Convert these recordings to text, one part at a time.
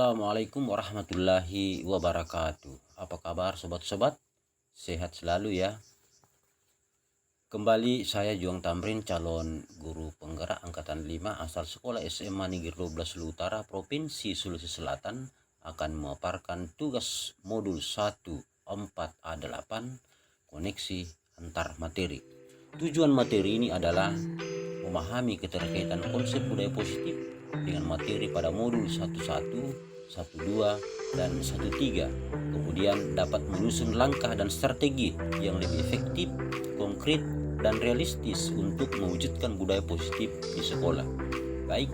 Assalamualaikum warahmatullahi wabarakatuh. Apa kabar sobat-sobat? Sehat selalu ya. Kembali saya Juang Tamrin, calon guru penggerak angkatan 5 asal sekolah SMA Negeri 12 Utara, Provinsi Sulawesi Selatan, akan memaparkan tugas modul 1-4A8 koneksi antar materi. Tujuan materi ini adalah memahami keterkaitan konsep budaya positif dengan materi pada modul 11, 12, dan 13. Kemudian dapat menyusun langkah dan strategi yang lebih efektif, konkret, dan realistis untuk mewujudkan budaya positif di sekolah. Baik,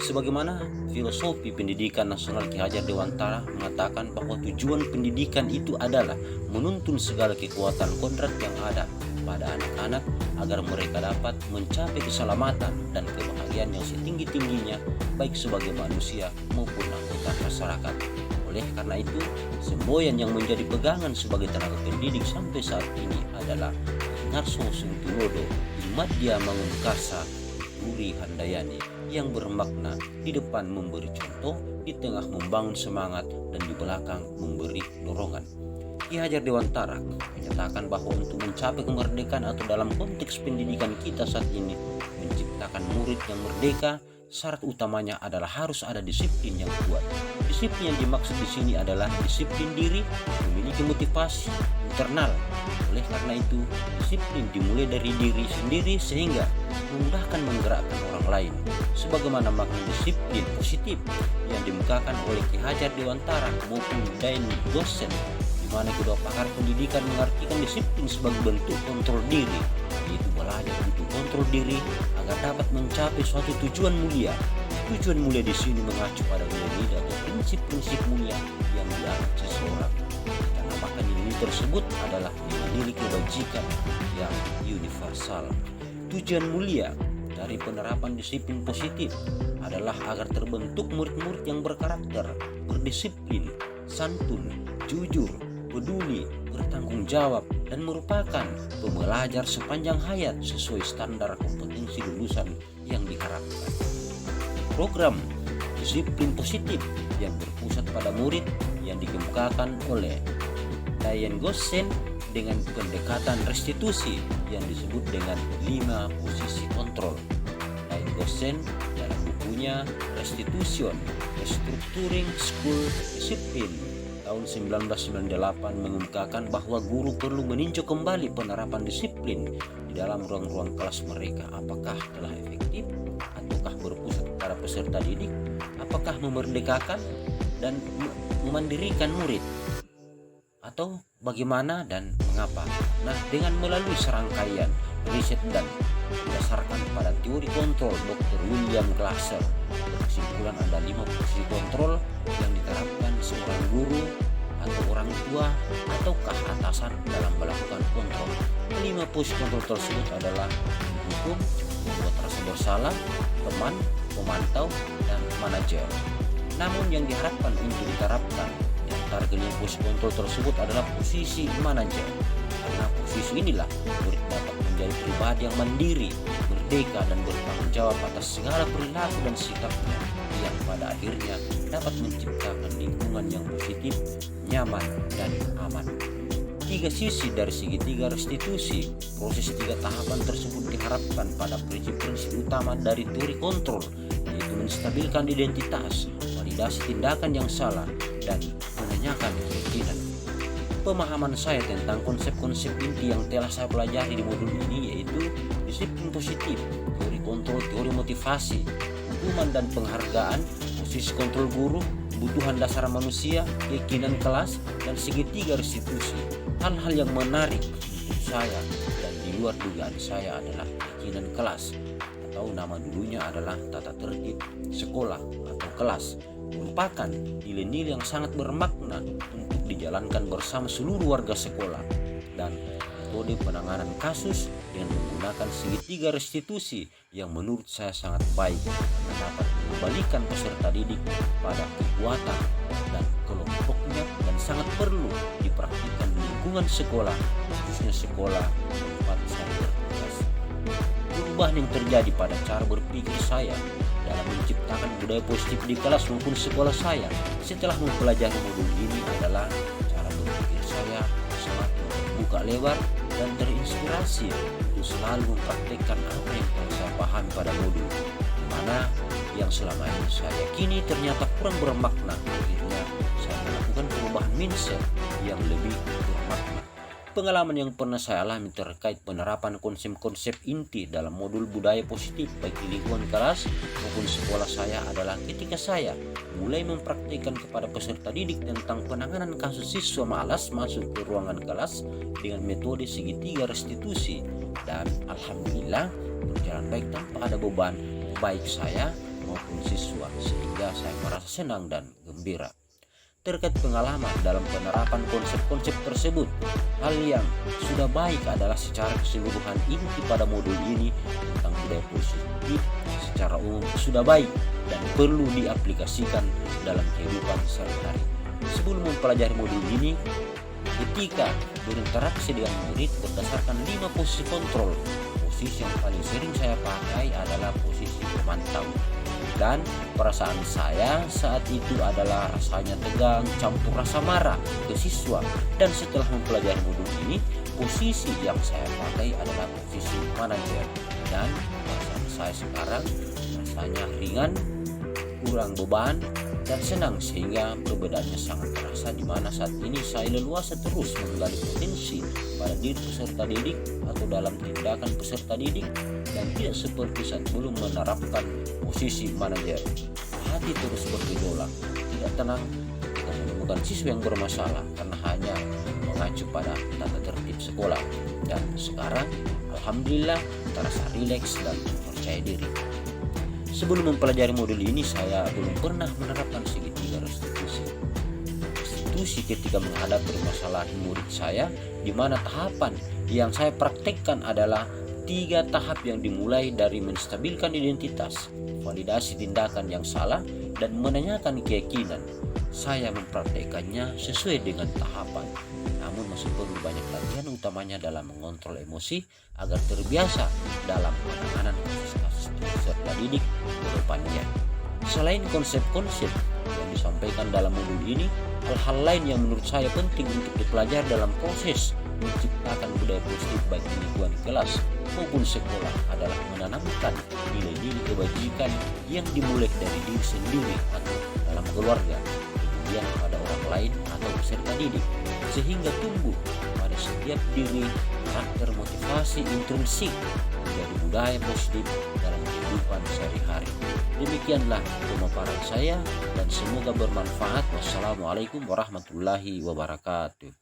sebagaimana filosofi pendidikan nasional Ki Hajar Dewantara mengatakan bahwa tujuan pendidikan itu adalah menuntun segala kekuatan kodrat yang ada pada anak-anak agar mereka dapat mencapai keselamatan dan kebahagiaan yang setinggi-tingginya baik sebagai manusia maupun anggota masyarakat. Oleh karena itu, semboyan yang menjadi pegangan sebagai tenaga pendidik sampai saat ini adalah Ngarso Sungtulodo Imadya Mangunkarsa Puri Handayani, yang bermakna di depan memberi contoh, di tengah membangun semangat, dan di belakang memberi dorongan. Ki Hajar Dewantara menyatakan bahwa untuk mencapai kemerdekaan atau dalam konteks pendidikan kita saat ini menciptakan murid yang merdeka, syarat utamanya adalah harus ada disiplin yang kuat. Disiplin yang dimaksud di sini adalah disiplin diri, memiliki motivasi internal. Oleh karena itu, disiplin dimulai dari diri sendiri sehingga memudahkan menggerakkan orang lain. Sebagaimana makna disiplin positif yang dimukakan oleh Ki Hajar Dewantara maupun Dain Gosen, di mana kedua pakar pendidikan mengartikan disiplin sebagai bentuk kontrol diri, yaitu belajar untuk kontrol diri agar dapat mencapai suatu tujuan mulia. Tujuan mulia di sini mengacu pada nilai-nilai atau prinsip-prinsip mulia yang dianut seseorang. Dan maka nilai tersebut adalah nilai kebajikan yang universal. Tujuan mulia dari penerapan disiplin positif adalah agar terbentuk murid-murid yang berkarakter, berdisiplin, santun, jujur, peduli, bertanggung jawab, dan merupakan pembelajar sepanjang hayat sesuai standar kompetensi lulusan yang diharapkan. Program disiplin positif yang berpusat pada murid yang dikemukakan oleh Dayan Gosen dengan pendekatan restitusi yang disebut dengan 5 posisi kontrol. Dayan Gosen dalam bukunya Restitution, Restructuring School Discipline tahun 1998 mengungkapkan bahwa guru perlu meninjau kembali penerapan disiplin di dalam ruang-ruang kelas mereka. Apakah telah efektif ataukah berpusat pada peserta didik? Apakah memerdekakan dan memandirikan murid? Atau bagaimana dan mengapa? Nah, dengan melalui serangkaian riset dan berdasarkan pada teori kontrol Dr. William Glasser, berkesimpulan ada 5 posisi kontrol yang diterapkan seorang guru atau orang tua ataukah atasan dalam melakukan kontrol. 5 posisi kontrol tersebut adalah hukum, membuat rasa bersalah, teman, pemantau, dan manajer. Namun yang diharapkan untuk diterapkan di antara kelima posisi kontrol tersebut adalah posisi manajer. Karena posisi inilah murid dapat menjadi pribadi yang mandiri, merdeka, dan bertanggung jawab atas segala perilaku dan sikapnya, yang pada akhirnya dapat menciptakan lingkungan yang positif, nyaman, dan aman. 3 sisi dari segitiga restitusi. Proses 3 tahapan tersebut diharapkan pada prinsip-prinsip utama dari teori kontrol, yaitu menstabilkan identitas, validasi tindakan yang salah, dan menanyakan keyakinan. Pemahaman saya tentang konsep-konsep inti yang telah saya pelajari di modul ini yaitu disiplin positif, teori kontrol, teori motivasi, hukuman dan penghargaan, posisi kontrol guru, kebutuhan dasar manusia, keyakinan kelas, dan segitiga restitusi. Hal-hal yang menarik untuk saya dan di luar dugaan saya adalah keyakinan kelas, atau nama dulunya adalah tata tertib sekolah atau kelas, merupakan nilai-nilai yang sangat bermakna untuk dijalankan bersama seluruh warga sekolah, dan metode penanganan kasus dengan menggunakan segitiga restitusi yang menurut saya sangat baik karena dapat mengembalikan peserta didik pada kekuatan dan kelompoknya, dan sangat perlu dipraktikkan di lingkungan sekolah, khususnya sekolah tempat saya bertugas. Perubahan yang terjadi pada cara berpikir saya dalam dalam menciptakan budaya positif di kelas maupun sekolah saya setelah mempelajari modul ini adalah cara berpikir saya semakin terbuka lebar dan terinspirasi untuk selalu mempraktikkan apa yang telah saya pahami pada modul, di mana yang selama ini saya yakini ternyata kurang bermakna. Akhirnya saya melakukan perubahan mindset yang lebih bermakna. Pengalaman yang pernah saya alami terkait penerapan konsep-konsep inti dalam modul budaya positif baik di lingkungan kelas maupun sekolah saya adalah ketika saya mulai mempraktikkan kepada peserta didik tentang penanganan kasus siswa malas masuk ke ruangan kelas dengan metode segitiga restitusi, dan alhamdulillah berjalan baik tanpa ada beban baik saya maupun siswa, sehingga saya merasa senang dan gembira. Terkait pengalaman dalam penerapan konsep-konsep tersebut, hal yang sudah baik adalah secara keseluruhan inti pada modul ini tentang budaya positif secara umum sudah baik dan perlu diaplikasikan dalam kehidupan sehari-hari. Sebelum mempelajari modul ini, ketika berinteraksi dengan murid berdasarkan 5 posisi kontrol, posisi yang paling sering saya pakai adalah posisi pemantau. Dan perasaan saya saat itu adalah rasanya tegang campur rasa marah ke siswa. Dan setelah mempelajari modul ini, posisi yang saya pakai adalah posisi manajer. Dan perasaan saya sekarang rasanya ringan, kurang beban, dan senang, sehingga perbedaannya sangat terasa, di mana saat ini saya leluasa terus menggali potensi pada diri peserta didik atau dalam tindakan peserta didik, dan tidak seperti saat belum menerapkan posisi manajer. Hati terus bergejolak, tidak tenang ketika menemukan siswa yang bermasalah karena hanya mengacu pada tata tertib sekolah. Dan sekarang alhamdulillah terasa rileks dan percaya diri. Sebelum mempelajari modul ini, saya belum pernah menerapkan segitiga restitusi. Restitusi ketika menghadapi permasalahan murid saya, di mana tahapan yang saya praktekkan adalah 3 tahap yang dimulai dari menstabilkan identitas, validasi tindakan yang salah, dan menanyakan keyakinan. Saya mempraktekannya sesuai dengan tahapan, namun masih perlu banyak latihan, utamanya dalam mengontrol emosi agar terbiasa dalam penanganan kasus-kasus peserta didik ke depannya. Selain konsep-konsep yang disampaikan dalam modul ini, hal-hal lain yang menurut saya penting untuk dipelajari dalam proses menciptakan budaya positif baik di lingkungan kelas maupun sekolah adalah menanamkan nilai-nilai kebajikan yang dimulai dari diri sendiri atau dalam keluarga, kemudian pada orang lain atau peserta didik, sehingga tumbuh pada setiap diri karakter motivasi intrinsik menjadi budaya positif dalam kehidupan sehari-hari. Demikianlah pemaparan saya dan semoga bermanfaat. Wassalamualaikum warahmatullahi wabarakatuh.